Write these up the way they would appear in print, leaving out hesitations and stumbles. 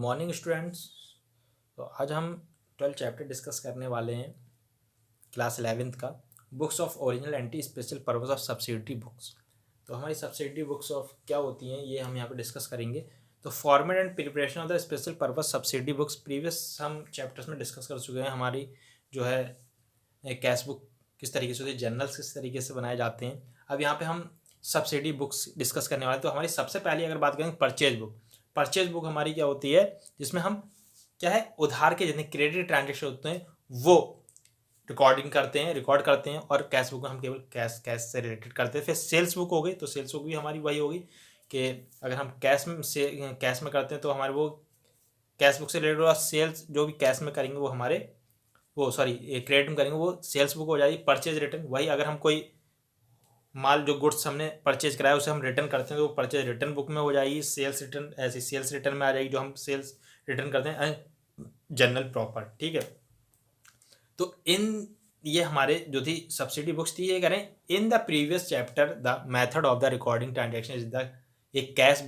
Morning students. तो आज हम 12 चैप्टर डिस्कस करने वाले हैं क्लास 11th का, books of original anti special purpose of subsidiary books. तो हमारी सब्सिडियरी बुक्स ऑफ क्या होती हैं ये हम यहाँ पे डिस्कस करेंगे। तो format and preparation of the special purpose subsidiary books previous हम चैप्टर्स में डिस्कस कर चुके हैं। हमारी जो है कैश बुक किस तरीके से होती है, जर्नल्स किस तरीके से बनाए जाते हैं। अब यहाँ पे हम सब्सिडी बुक्स डिस्कस करने वाले हैं। तो हमारी सबसे पहली अगर बात करें परचेज बुक हमारी क्या होती है, जिसमें हम क्या है उधार के जितने क्रेडिट ट्रांजेक्शन होते हैं वो रिकॉर्ड करते हैं और कैश बुक में हम केवल कैश से रिलेटेड करते हैं। फिर सेल्स बुक हो गई, तो सेल्स बुक भी हमारी वही होगी कि अगर हम कैश में करते हैं तो हमारे वो कैश बुक से रिलेटेड होगा। सेल्स जो भी कैश में करेंगे वो हमारे क्रेडिट में करेंगे वो सेल्स बुक हो जाएगी। परचेज रिटर्न वही, अगर हम कोई माल जो गुड्स हमने परचेज कराया उसे हम रिटर्न करते हैं तो वो परचेज रिटर्न बुक में हो जाएगी। सेल्स रिटर्न ऐसी सेल्स रिटर्न में आ जाएगी जो हम सेल्स रिटर्न करते हैं जनरल प्रॉपर। ठीक है, तो ये हमारे जो थी सब्सिडी बुक्स थी। ये करें in the previous chapter the method of the recording transaction is the एक कैश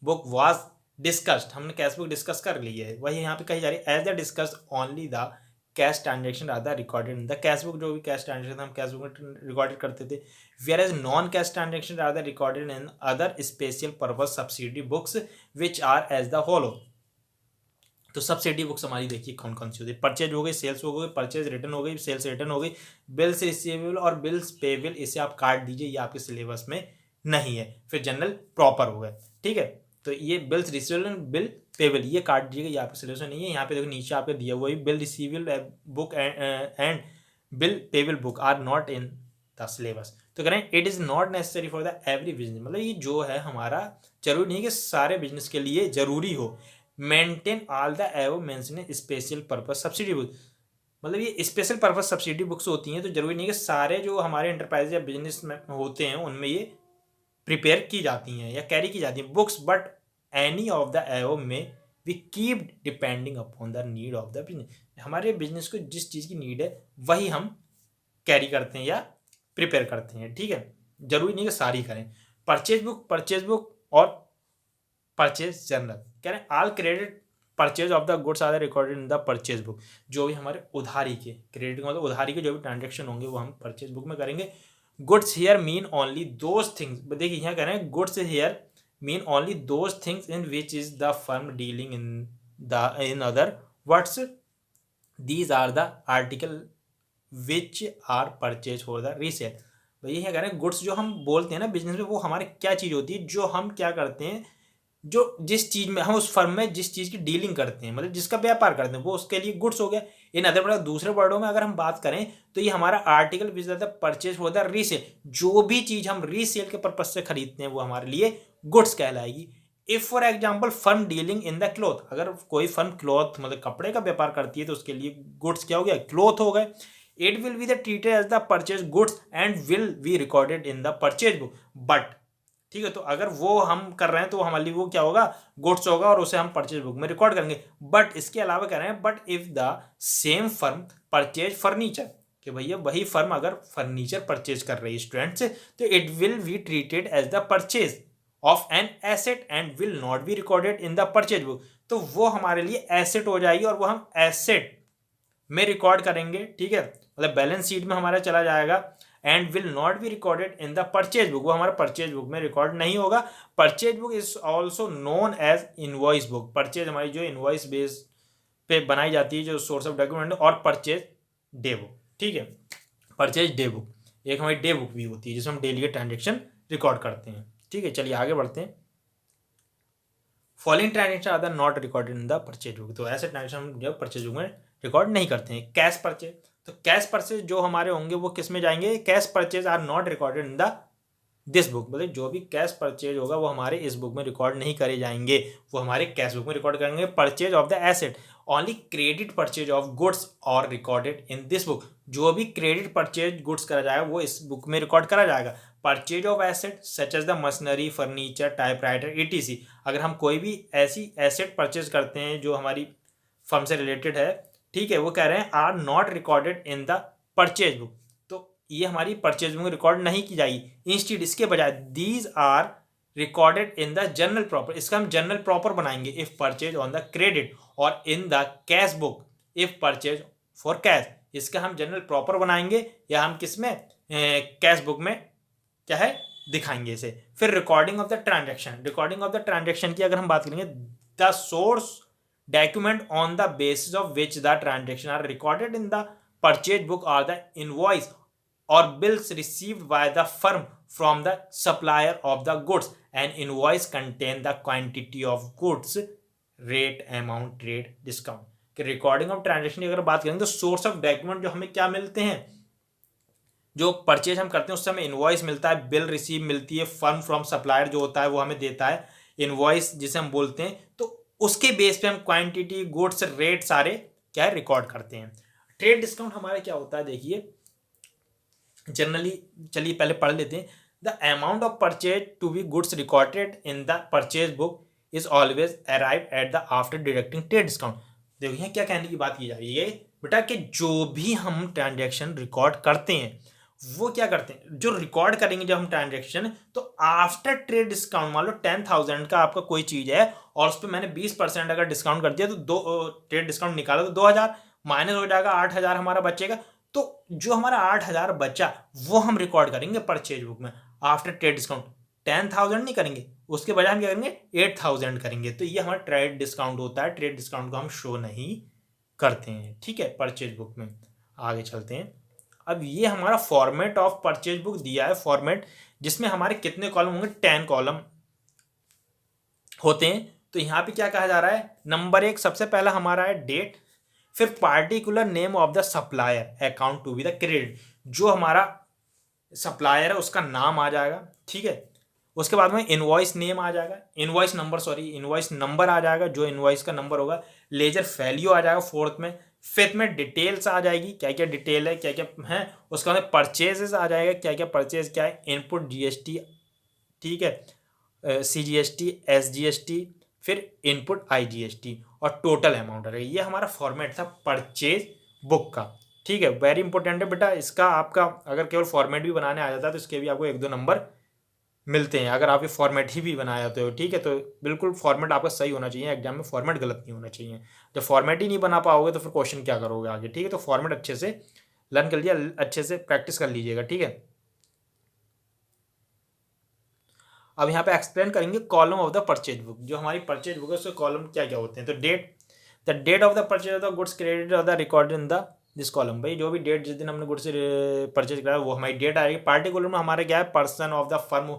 बुक वाज डिस्कस्ड। हमने कैश बुक डिस्कस कर ली है, वही यहाँ पे कही जा रही है as the discussed only the cash transaction are the recorded in the cash book. जो भी कैश ट्रांजेक्शन हम कैश बुक में रिकॉर्डेड करते थे, where as non cash transaction are the recorded in other special purpose subsidy books which are as the follow. तो subsidy books हमारी देखिए कौन कौन सी होती है। परचेज हो गई, सेल्स हो गई, परचेज रिटर्न हो गई, सेल्स रिटर्न हो गई, बिल्स रिसीवेबल और बिल्स पेबल, इसे आप काट दीजिए, ये आपके सिलेबस में नहीं है। फिर जनरल प्रॉपर हो गए। ठीक है, तो ये बिल्स रिसीवेबल बिल पेबल ये काट दीजिएगा, ये आपके सिलेबस में नहीं है। यहाँ पे देखो नीचे आपको दिया हुआ है bill receivable book and bill payable book are not in the syllabus. तो करें it is not necessary for the every business, मतलब ये जो है हमारा जरूरी नहीं कि सारे बिजनेस के लिए जरूरी हो। मेंटेन ऑल द एवो mention special purpose subsidy book, मतलब ये स्पेशल पर्पस सब्सिडी बुक्स होती हैं तो जरूरी नहीं कि सारे जो हमारे एंटरप्राइज या बिजनेस में होते हैं उनमें ये प्रिपेयर की जाती हैं या कैरी की जाती हैं books, but any of the above में we keep depending upon the need of the business. हमारे बिजनेस को जिस चीज़ की नीड है वही हम कैरी करते हैं या प्रिपेयर करते हैं। ठीक है, जरूरी नहीं कि सारी करें। परचेज बुक और परचेज जर्नल कह रहे हैं all credit purchase of the goods are recorded in the purchase book. जो भी हमारे उधारी के क्रेडिट मतलब उधारी के जो भी ट्रांजेक्शन होंगे वो हम परचेज बुक में करेंगे। Goods here mean only those things, देखिए यहाँ कह रहे हैं goods here mean only those things in which is the firm dealing in other words these are the article which are purchase for the resale. भाई ये कह रहे हैं गुड्स जो हम बोलते हैं ना बिजनेस में वो हमारे क्या चीज़ होती है, जो हम क्या करते हैं, जो जिस चीज़ में हम उस फर्म में जिस चीज़ की डीलिंग करते हैं मतलब जिसका व्यापार करते हैं वो उसके लिए गुड्स हो गया। इन अदर वर्ड दूसरे वर्डों में अगर हम बात करें तो ये हमारा article which the purchase for the resale, जो भी चीज़ हम रीसेल के पर्पज से खरीदते हैं वो हमारे लिए गुड्स कहलाएगी। If for example firm dealing in the cloth, अगर कोई फर्म क्लॉथ मतलब कपड़े का व्यापार करती है तो उसके लिए गुड्स क्या हो गया, क्लॉथ हो गए। It will be the treated as the purchase goods and will be recorded in the purchase book. But ठीक है, तो अगर वो हम कर रहे हैं तो हमारे लिए वो क्या होगा, गुड्स होगा और उसे हम परचेज बुक में रिकॉर्ड करेंगे। बट इसके अलावा कह रहे हैं but if the same firm purchase furniture, कि भैया वही फर्म अगर फर्नीचर परचेज कर रही है स्टूडेंट से तो it will be treated as the purchase of an asset and will not be recorded in the purchase book. तो वो हमारे लिए एसेट हो जाएगी और वो हम एसेट में रिकॉर्ड करेंगे। ठीक है, मतलब बैलेंस शीट में हमारा चला जाएगा and will not be recorded in the purchase book, वो हमारा परचेज बुक में रिकॉर्ड नहीं होगा। Purchase book is also known as invoice book, purchase हमारी जो इनवॉइस बेस पे बनाई जाती है जो सोर्स ऑफ डॉक्यूमेंट, और परचेज डे बुक। ठीक है, परचेज डे बुक एक हमारी डे बुक भी होती है जिसमें हम डेली के ट्रांजेक्शन रिकॉर्ड करते हैं। ठीक है, चलिए आगे बढ़ते हैं। Following transaction are not recorded in the purchase book, तो ऐसे ट्रांजेक्शन हम जो परचेज बुक में रिकॉर्ड नहीं करते हैं। कैश परचेज, तो कैश परचेज जो हमारे होंगे वो किस में जाएंगे, cash purchase are not recorded in the this book, मतलब जो भी कैश परचेज होगा वो हमारे इस बुक में रिकॉर्ड नहीं करे जाएंगे, वो हमारे कैश बुक में रिकॉर्ड करेंगे। Purchase of the asset only credit purchase of goods और रिकॉर्डेड इन दिस बुक, जो भी क्रेडिट परचेज गुड्स करा जाएगा वो इस बुक में रिकॉर्ड करा जाएगा। Purchase of asset such as the machinery furniture typewriter etc, अगर हम कोई भी ऐसी एसेट परचेज करते हैं जो हमारी फर्म से रिलेटेड है, ठीक है, वो कह रहे हैं are not recorded in the purchase book, तो ये हमारी परचेज बुक में रिकॉर्ड नहीं की जाएगी। इंस्टीड इसके बजाय these are recorded in the journal proper, इसका हम जनरल प्रॉपर बनाएंगे if purchase on the credit, और in the cash book if purchase for cash, इसका हम जनरल प्रॉपर बनाएंगे या हम किस में कैश बुक में क्या है दिखाएंगे इसे। फिर recording of the transaction, recording of the transaction की अगर हम बात करेंगे, the source document on the basis of which the transaction are recorded in the purchase book are the invoice or bills received by the firm from the supplier of the goods. An invoice contain the quantity of goods, rate, amount, trade, discount. कि recording of transaction की अगर बात करें तो source of document जो हमें क्या मिलते हैं, जो परचेज हम करते हैं उससे हमें इनवॉइस मिलता है, बिल रिसीव मिलती है, फर्म फ्रॉम सप्लायर जो होता है वो हमें देता है इनवॉइस जिसे हम बोलते हैं, तो उसके बेस पे हम क्वांटिटी, गुड्स, रेट सारे क्या है रिकॉर्ड करते हैं। ट्रेड डिस्काउंट हमारे क्या होता है, देखिए जनरली, चलिए पहले पढ़ लेते हैं। The amount of purchase to be goods recorded in the purchase book is always arrive at the after deducting trade discount. देखिए क्या कहने की बात की जा रही है बेटा, कि जो भी हम ट्रांजेक्शन रिकॉर्ड करते हैं वो क्या करते हैं, जो रिकॉर्ड करेंगे जब हम ट्रांजेक्शन, तो आफ्टर ट्रेड डिस्काउंट, मान लो 10,000 का आपका कोई चीज है और उस पर मैंने 20% अगर डिस्काउंट कर दिया तो ट्रेड डिस्काउंट निकाला तो 2,000 माइनस हो जाएगा, 8,000 हमारा बचेगा। तो जो हमारा 8,000 बचा वो हम रिकॉर्ड करेंगे परचेज बुक में आफ्टर ट्रेड डिस्काउंट। 10,000 नहीं करेंगे, उसके बजाय हम क्या करेंगे 8,000 करेंगे। तो ये हमारा ट्रेड डिस्काउंट होता है, ट्रेड डिस्काउंट को हम शो नहीं करते हैं, ठीक है, परचेज बुक में। आगे चलते हैं। अब ये हमारा फॉर्मेट ऑफ परचेज बुक दिया है, फॉर्मेट जिसमें हमारे कितने कॉलम होंगे, 10 कॉलम होते हैं। तो यहाँ पे क्या कहा जा रहा है, नंबर 1 सबसे पहला हमारा है डेट, फिर particular name of the supplier account to be the credit, जो हमारा सप्लायर है उसका नाम आ जाएगा, ठीक है। उसके बाद में इनवॉइस नेम आ जाएगा, इनवॉइस नंबर आ जाएगा, जो इनवॉइस का नंबर होगा। लेजर वैल्यू आ जाएगा फोर्थ में। फिफ्थ में डिटेल्स आ जाएगी, क्या क्या डिटेल है, क्या क्या है। उसके बाद परचेजेस आ जाएगा, क्या क्या परचेज क्या है, इनपुट जीएसटी, ठीक है, सीजीएसटी, एसजीएसटी, फिर इनपुट आईजीएसटी, और टोटल अमाउंट आ जाएगा। ये हमारा फॉर्मेट था परचेज बुक का, ठीक है। वेरी इंपॉर्टेंट है बेटा, इसका आपका अगर केवल फॉर्मेट भी बनाने आ जाता है तो इसके भी आपको 1-2 नंबर मिलते हैं, अगर आप ये फॉर्मेट ही भी बनाए जाते हो, ठीक है। तो बिल्कुल फॉर्मेट आपका सही होना चाहिए, एग्जाम में फॉर्मेट गलत नहीं होना चाहिए। जब फॉर्मेट ही नहीं बना पाओगे तो फिर क्वेश्चन क्या करोगे आगे, ठीक है। तो फॉर्मेट अच्छे से लर्न कर लिया, अच्छे से प्रैक्टिस कर लीजिएगा, ठीक है। अब यहाँ पे एक्सप्लेन करेंगे column of the purchase book, जो हमारी परचेज बुक है उसके कॉलम क्या क्या होते हैं। तो date, the date of the purchase of the goods credit of the recorded in the this column, भाई जो भी डेट जिस दिन हमने गुड्स परचेज करा वो हमारी डेट आएगी। पार्टिकुलर में हमारे क्या है, person of the firm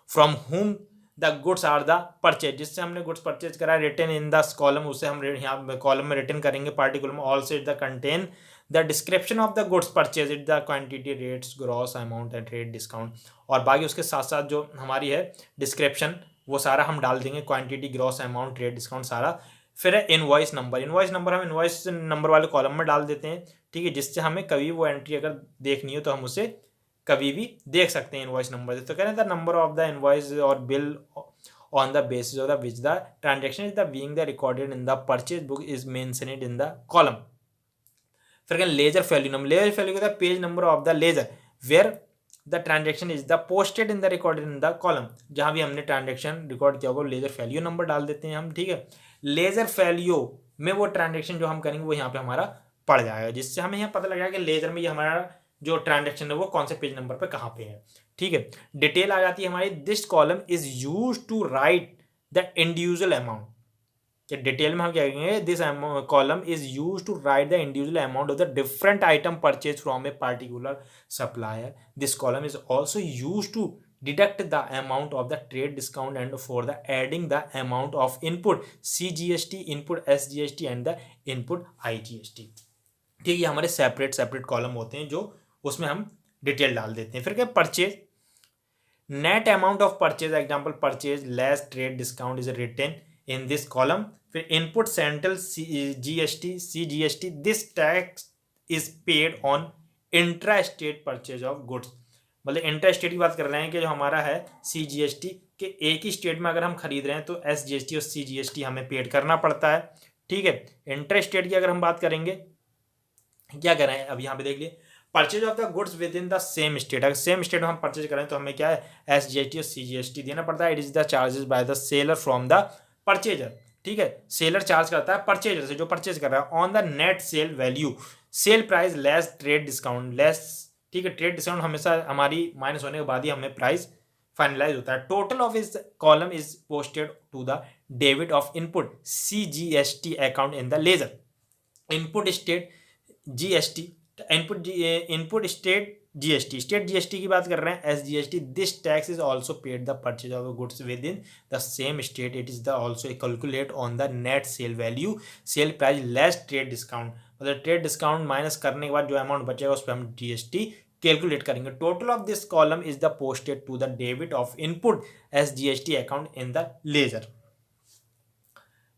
from whom the goods are the purchase, जिससे हमने गुड्स परचेज करा, रिटन इन द कॉलम, उसे हम यहाँ कॉलम में रिटन करेंगे पार्टिकुलर में। Also it the contain the description of the goods purchase, it the quantity, rates, gross amount and trade discount, और बाकी उसके साथ साथ जो हमारी है डिस्क्रिप्शन वो सारा हम डाल देंगे, quantity, gross amount, trade discount सारा। फिर है इनवॉइस नंबर, इनवॉइस नंबर हम इनवॉइस नंबर वाले कॉलम में डाल देते हैं, ठीक है, जिससे हमें कभी वो एंट्री अगर देखनी हो तो हम उसे कभी भी देख सकते हैं इनवॉइस नंबर से। तो कह रहे हैं the number of the invoice और bill on the basis of the which the transaction is the being the recorded in the purchase book is mentioned in the column. फिर कहते हैं ledger value number, ledger value का page number of the ledger where the transaction is the posted in the recorded in the column, जहां भी हमने transaction record किया होगा laser value number डाल देते हैं हम, ठीक है। लेजर वैल्यू में वो ट्रांजेक्शन जो हम करेंगे वो यहाँ पे हमारा पड़ जाएगा, जिससे हमें यहाँ पता लगेगा कि लेजर में ये हमारा जो ट्रांजेक्शन है वो कौन से पेज नंबर पे कहाँ पे है, ठीक है। डिटेल आ जाती है हमारी, this column is use to write the individual amount, कि डिटेल में हम क्या कहेंगे, this column is use to write the individual amount of the different item purchase from a particular supplier. This column is also use to deduct the amount of the trade discount and for the adding the amount of input CGST, input SGST and the input IGST, ठीक है। ये हमारे separate column होते हैं जो उसमें हम detail डाल देते हैं। फिर क्या, purchase, net amount of purchase, example purchase less trade discount is written in this column. फिर input central GST, CGST, this tax is paid on intra state purchase of goods, मतलब इंटर स्टेट की बात कर रहे हैं कि जो हमारा है CGST के एक ही स्टेट में अगर हम खरीद रहे हैं तो SGST और CGST हमें पेड करना पड़ता है, ठीक है। इंटर स्टेट की अगर हम बात करेंगे क्या कर रहे हैं, अब यहाँ पे देख लिए, purchase of the goods with in the same state, अगर सेम स्टेट में हम परचेज करें तो हमें क्या है SGST और CGST देना पड़ता है। It is the charges by the seller from the purchaser, ठीक है, सेलर चार्ज करता है परचेजर से जो परचेज कर रहा है on the net sale value, sale price less trade discount less, ठीक है, ट्रेड डिस्काउंट हमेशा हमारी माइनस होने के बाद ही हमें प्राइस फाइनलाइज होता है। टोटल ऑफ इस column is posted to the debit of input CGST account in the ledger. Input state GST, input state GST, state GST की बात कर रहे हैं SGST। This tax is also paid the purchase of goods with in the same state. It is the also calculate on the net sale value, sale price less trade discount, मतलब trade discount minus करने के बाद जो amount बचेगा उस पर हम GST calculate करेंगे। Total of this column is the posted to the debit of input SGST account in the ledger.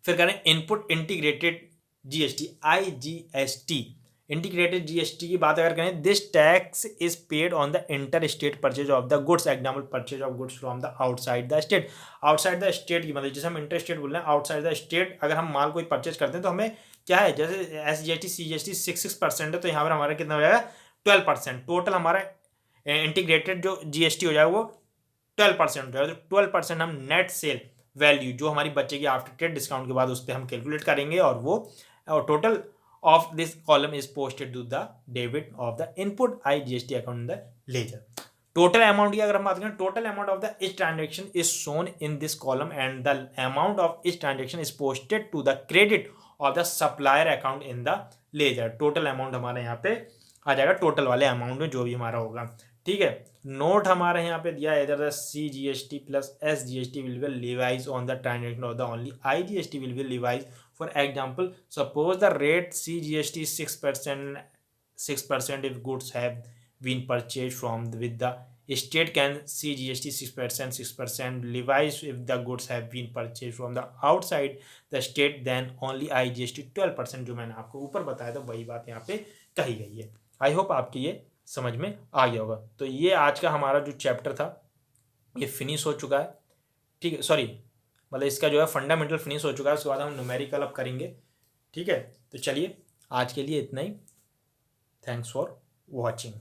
फिर करें input integrated GST IGST। Integrated GST की बात अगर करें, this tax is paid on the inter state purchase of the goods, example purchase of goods from the outside the state. Outside the state की मतलब जैसे हम इंटर स्टेट बोल रहे हैं, आउटसाइड द स्टेट अगर हम माल कोई परचेज करते हैं तो हमें क्या है, जैसे SGST CGST 6% है तो यहाँ पर हमारा कितना हो जाएगा 12%। टोटल हमारा इंटीग्रेटेड जो GST हो जाएगा वो 12% हो जाएगा। तो 12% हम नेट सेल वैल्यू जो हमारी बचेगी आफ्टर ट्रेड डिस्काउंट के बाद उस पर हम कैलकुलेट करेंगे और वो total of this column is posted to the debit of the input IGST account in the ledger. Total amount की अगर हम बात करें, total amount of the each transaction is shown in this column and the amount of each transaction is posted to the credit of the supplier account in the ledger. Total amount हमारे यहाँ पे आ जाएगा total वाले amount में जो भी हमारा होगा, ठीक है। नोट हमारे यहाँ पे दिया है, इधर the CGST plus SGST will be levies on the transaction of the only IGST will be levies। For example suppose the rate CGST 6% if goods have been purchased from with the state, can CGST 6% levies if the goods have been purchased from the outside the state, then only IGST 12%। जो मैंने आपको ऊपर बताया था वही बात यहाँ पे कही गई है। आई होप आपकी ये समझ में आ गया होगा। तो ये आज का हमारा जो चैप्टर था ये फिनिश हो चुका है, ठीक है, सॉरी मतलब इसका जो है फंडामेंटल फिनिश हो चुका है। उसके बाद हम न्यूमेरिकल अब करेंगे, ठीक है। तो चलिए आज के लिए इतना ही। Thanks for watching.